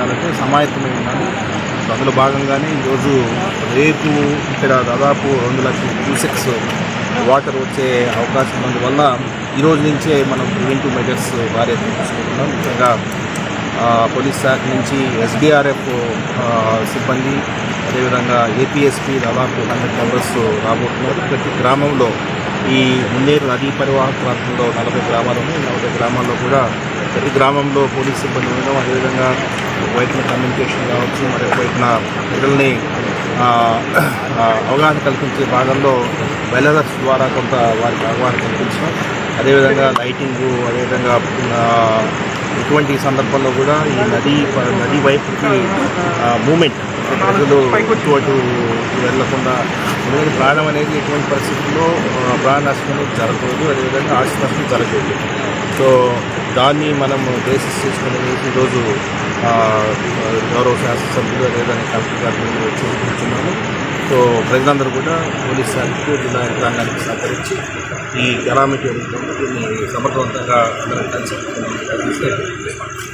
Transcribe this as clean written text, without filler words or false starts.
ఉండాలంటే సమాయత్తమై ఉండాలి. అందులో భాగంగానే ఈరోజు రేపు ఇక్కడ దాదాపు 2 లక్షల క్యూసెక్స్ వాటర్ వచ్చే అవకాశం ఉన్నందువల్ల ఈరోజు నుంచే మనం ప్రివెంటివ్ మెజర్స్ భారీగా తీసుకుంటున్నాం. ముఖ్యంగా పోలీస్ శాఖ నుంచి ఎస్డీఆర్ఎఫ్ సిబ్బంది, అదేవిధంగా ఏపీఎస్పీ దాదాపు 100 మెంబర్స్ రాబోతున్నారు. ప్రతి గ్రామంలో ఈ మున్నేరు నదీ పరివాహక ప్రాంతంలో 40 గ్రామాలు ఉన్నాయి. 40 గ్రామాల్లో కూడా ప్రతి గ్రామంలో పోలీస్ సిబ్బంది ఉండడం, అదేవిధంగా వైపున కమ్యూనికేషన్ కావచ్చు, మరి వైపున ప్రజల్ని అవగాహన కల్పించే భాగంలో వెల్లర్స్ ద్వారా కొంత వారికి అవగాహన కల్పించడం, అదేవిధంగా లైటింగు, అదేవిధంగా ఇటువంటి సందర్భంలో కూడా ఈ నది వైపుకి మూమెంట్ ప్రజలు ఇటు వెళ్లకుండా, ఎందుకంటే ప్రాణం అనేది ఎటువంటి పరిస్థితుల్లో ప్రాణ నష్టం అనేది జరగకూడదు, అదేవిధంగా ఆస్తి నష్టం జరగకూడదు. సో దాన్ని మనం బేసిస్ చేసుకుని ఈరోజు గౌరవ శాసనసభ్యులు అదేవిధంగా కలెక్టర్ గారిని వచ్చి కూర్చున్నాము. సో ప్రజలందరూ కూడా పోలీస్ శాఖకు, జిల్లా యంత్రాంగానికి సహకరించి ఈ కెలామిటీ దీన్ని సమర్థవంతంగా అందరం కలిసి